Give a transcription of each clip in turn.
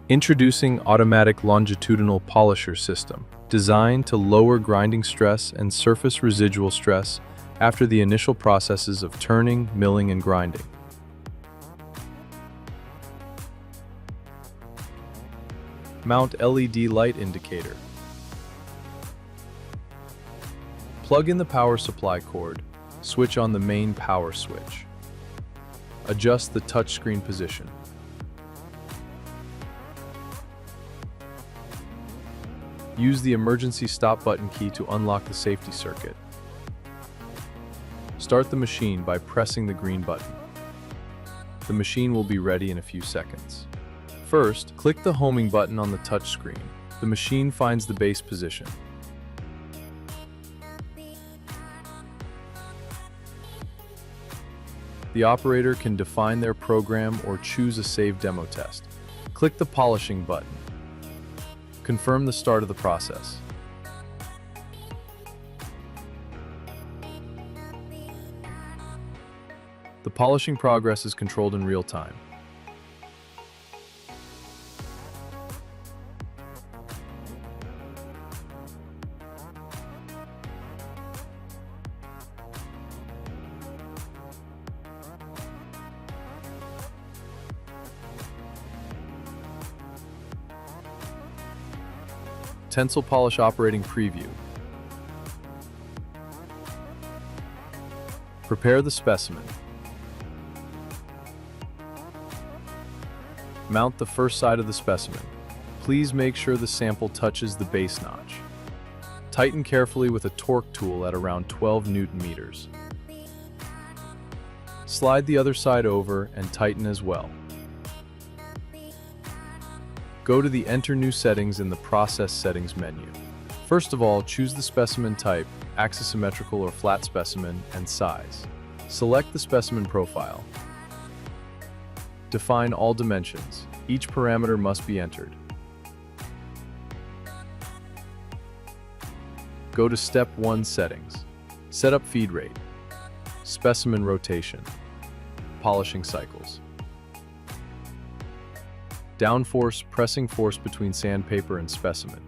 Introducing automatic longitudinal polisher system, designed to lower grinding stress and surface residual stress after the initial processes of turning, milling, and grinding. Mount LED light indicator. Plug in the power supply cord, switch on the main power switch. Adjust the touchscreen position. Use the emergency stop button key to unlock the safety circuit. Start the machine by pressing the green button. The machine will be ready in a few seconds. First, click the homing button on the touchscreen. The machine finds the base position. The operator can define their program or choose a save demo test. Click the polishing button. Confirm the start of the process. The polishing progress is controlled in real time. TensilePolish operating preview. Prepare the specimen. Mount the first side of the specimen. Please make sure the sample touches the base notch. Tighten carefully with a torque tool at around 12 Newton meters. Slide the other side over and tighten as well. Go to the Enter New Settings in the Process Settings menu. First of all, choose the specimen type, axisymmetrical or flat specimen, and size. Select the specimen profile. Define all dimensions. Each parameter must be entered. Go to Step 1 Settings. Set up feed rate, specimen rotation, polishing cycles. Downforce, pressing force between sandpaper and specimen.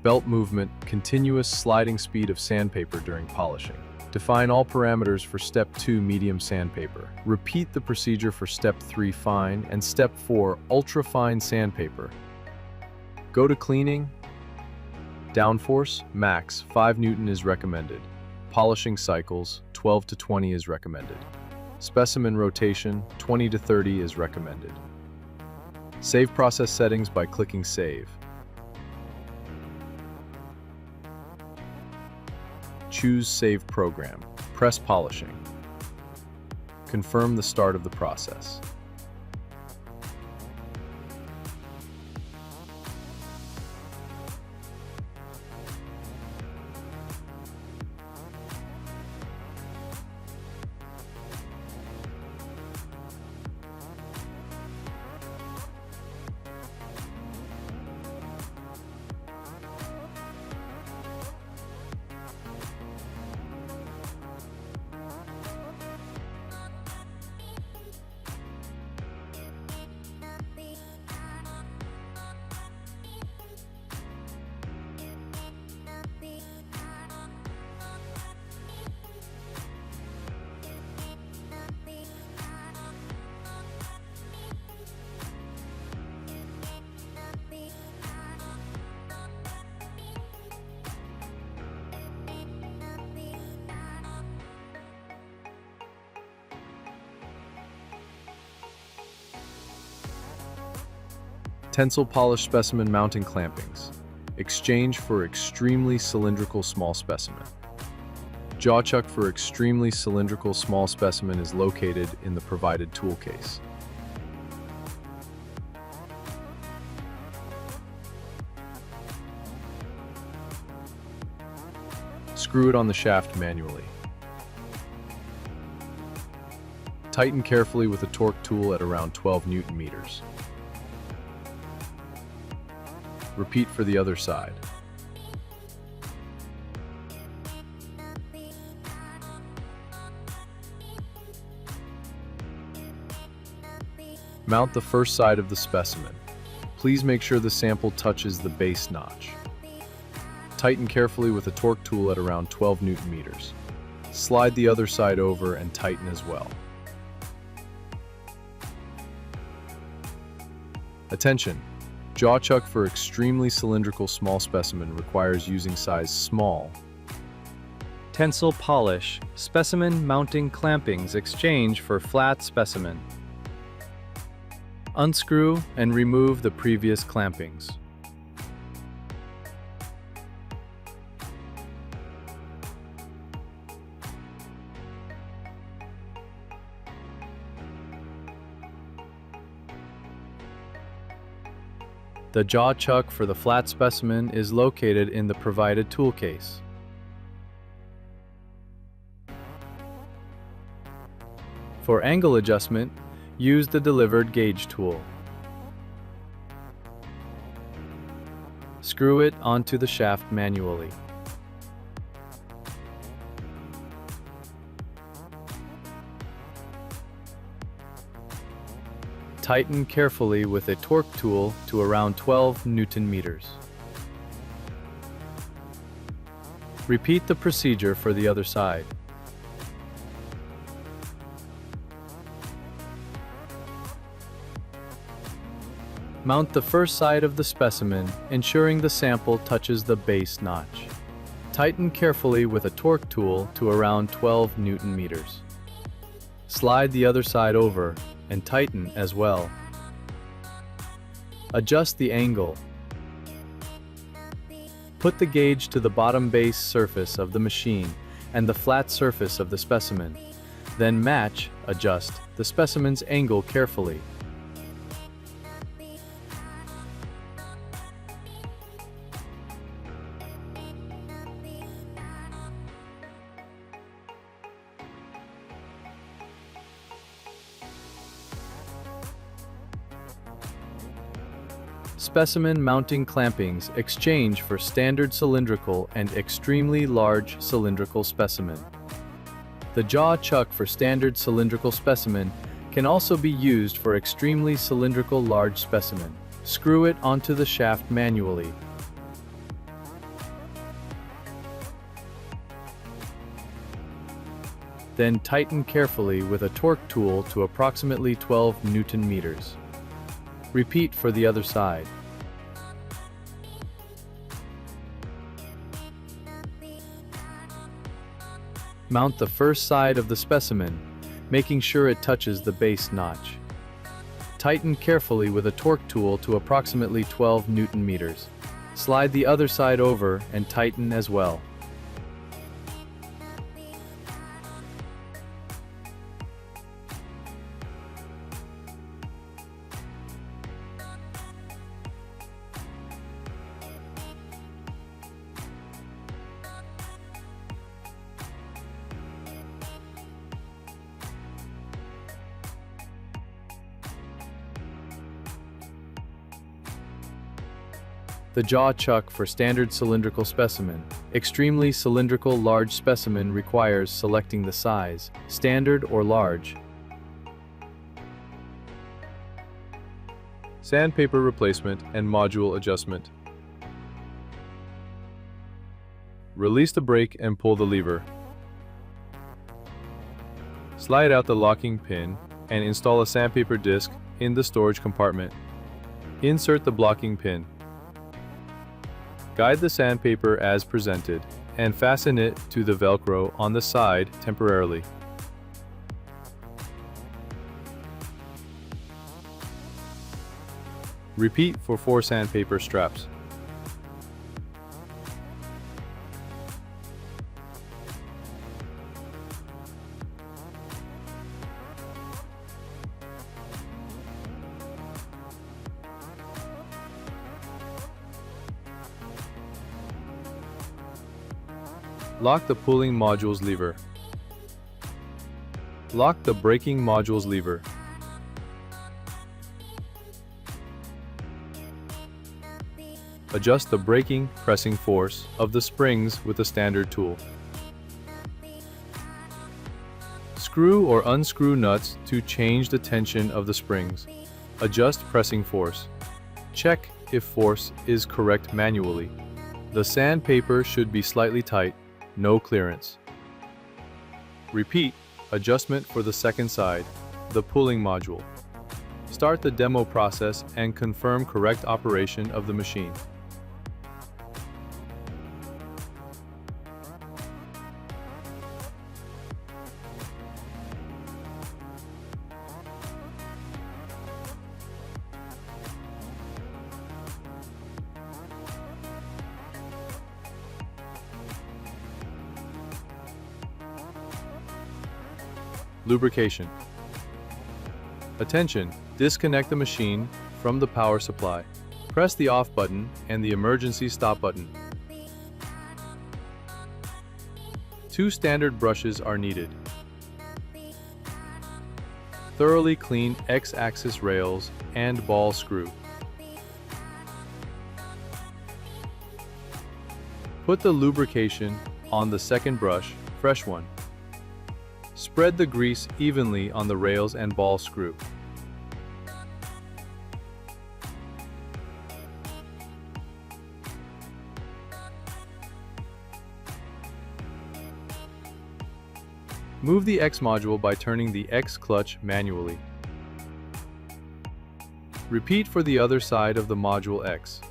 Belt movement, continuous sliding speed of sandpaper during polishing. Define all parameters for Step 2 medium sandpaper. Repeat the procedure for Step 3 fine and Step 4 ultra-fine sandpaper. Go to cleaning. Downforce, max 5 Newton is recommended. Polishing cycles, 12 to 20 is recommended. Specimen rotation, 20 to 30 is recommended. Save process settings by clicking Save. Choose Save Program. Press Polishing. Confirm the start of the process. TensilePolish specimen mounting clampings. Exchange for extremely cylindrical small specimen. Jaw chuck for extremely cylindrical small specimen is located in the provided tool case. Screw it on the shaft manually. Tighten carefully with a torque tool at around 12 Newton meters. Repeat for the other side. Mount the first side of the specimen. Please make sure the sample touches the base notch. Tighten carefully with a torque tool at around 12 Newton meters. Slide the other side over and tighten as well. Attention! Jaw chuck for extremely cylindrical small specimen requires using size small. TensilePolish specimen mounting clampings exchange for flat specimen. Unscrew and remove the previous clampings. The jaw chuck for the flat specimen is located in the provided tool case. For angle adjustment, use the delivered gauge tool. Screw it onto the shaft manually. Tighten carefully with a torque tool to around 12 Newton meters. Repeat the procedure for the other side. Mount the first side of the specimen, ensuring the sample touches the base notch. Tighten carefully with a torque tool to around 12 Newton meters. Slide the other side over and tighten as well. Adjust the angle. Put the gauge to the bottom base surface of the machine and the flat surface of the specimen. Then adjust the specimen's angle carefully. Specimen mounting clampings exchange for standard cylindrical and extremely large cylindrical specimen. The jaw chuck for standard cylindrical specimen can also be used for extremely cylindrical large specimen. Screw it onto the shaft manually. Then tighten carefully with a torque tool to approximately 12 Newton meters. Repeat for the other side. Mount the first side of the specimen, making sure it touches the base notch. Tighten carefully with a torque tool to approximately 12 Newton meters. Slide the other side over and tighten as well. The jaw chuck for standard cylindrical specimen. Extremely cylindrical large specimen requires selecting the size, standard or large. Sandpaper replacement and module adjustment. Release the brake and pull the lever. Slide out the locking pin and install a sandpaper disc in the storage compartment. Insert the blocking pin. Guide the sandpaper as presented and fasten it to the Velcro on the side temporarily. Repeat for 4 sandpaper straps. Lock the pulling module's lever. Lock the braking module's lever. Adjust the braking pressing force of the springs with a standard tool. Screw or unscrew nuts to change the tension of the springs. Adjust pressing force. Check if force is correct manually. The sandpaper should be slightly tight, no clearance. Repeat adjustment for the second side, the pulling module. Start the demo process and confirm correct operation of the machine. Lubrication. Attention! Disconnect the machine from the power supply. Press the off button and the emergency stop button. 2 standard brushes are needed. Thoroughly clean X-axis rails and ball screw. Put the lubrication on the second brush, fresh one. Spread the grease evenly on the rails and ball screw. Move the X module by turning the X clutch manually. Repeat for the other side of the module X.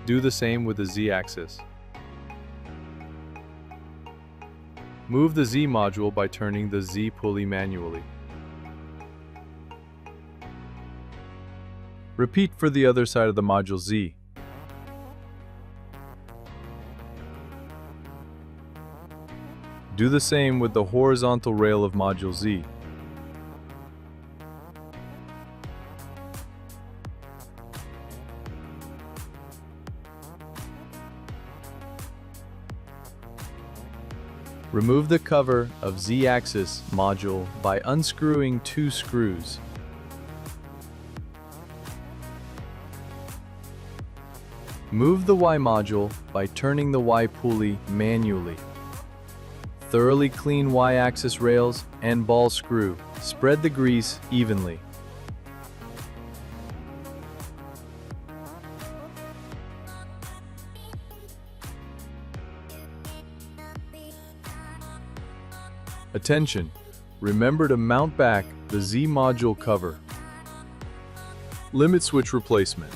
Do the same with the Z axis. Move the Z module by turning the Z pulley manually. Repeat for the other side of the module Z. Do the same with the horizontal rail of module Z. Remove the cover of Z-axis module by unscrewing 2 screws. Move the Y module by turning the Y pulley manually. Thoroughly clean Y-axis rails and ball screw. Spread the grease evenly. Attention! Remember to mount back the Z module cover. Limit switch replacement.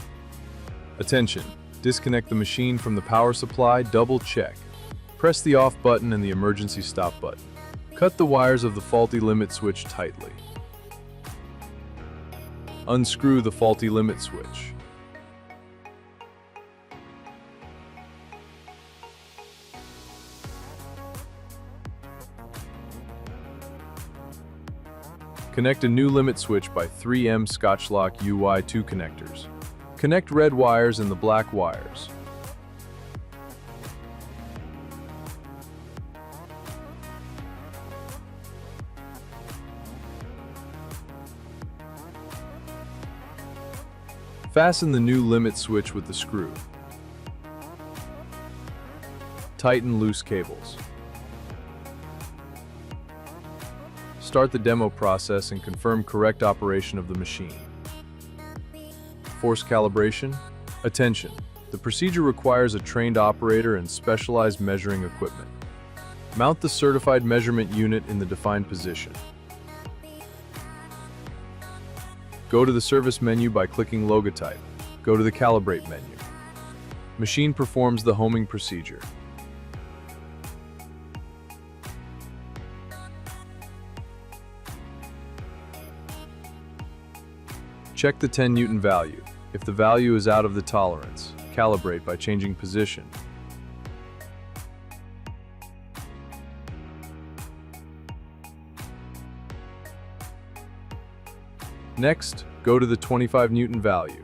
Attention! Disconnect the machine from the power supply, double check. Press the off button and the emergency stop button. Cut the wires of the faulty limit switch tightly. Unscrew the faulty limit switch. Connect a new limit switch by 3M Scotchlock UI2 connectors. Connect red wires and the black wires. Fasten the new limit switch with the screw. Tighten loose cables. Start the demo process and confirm correct operation of the machine. Force calibration. Attention! The procedure requires a trained operator and specialized measuring equipment. Mount the certified measurement unit in the defined position. Go to the service menu by clicking Logotype. Go to the Calibrate menu. Machine performs the homing procedure. Check the 10 Newton value. If the value is out of the tolerance, calibrate by changing position. Next, go to the 25 Newton value.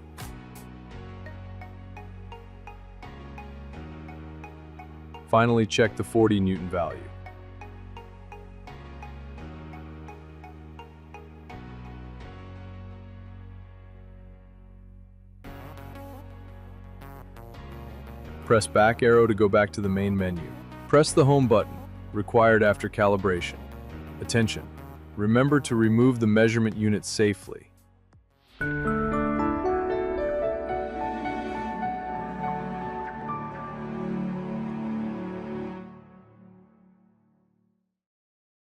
Finally, check the 40 Newton value. Press back arrow to go back to the main menu. Press the home button, required after calibration. Attention! Remember to remove the measurement unit safely.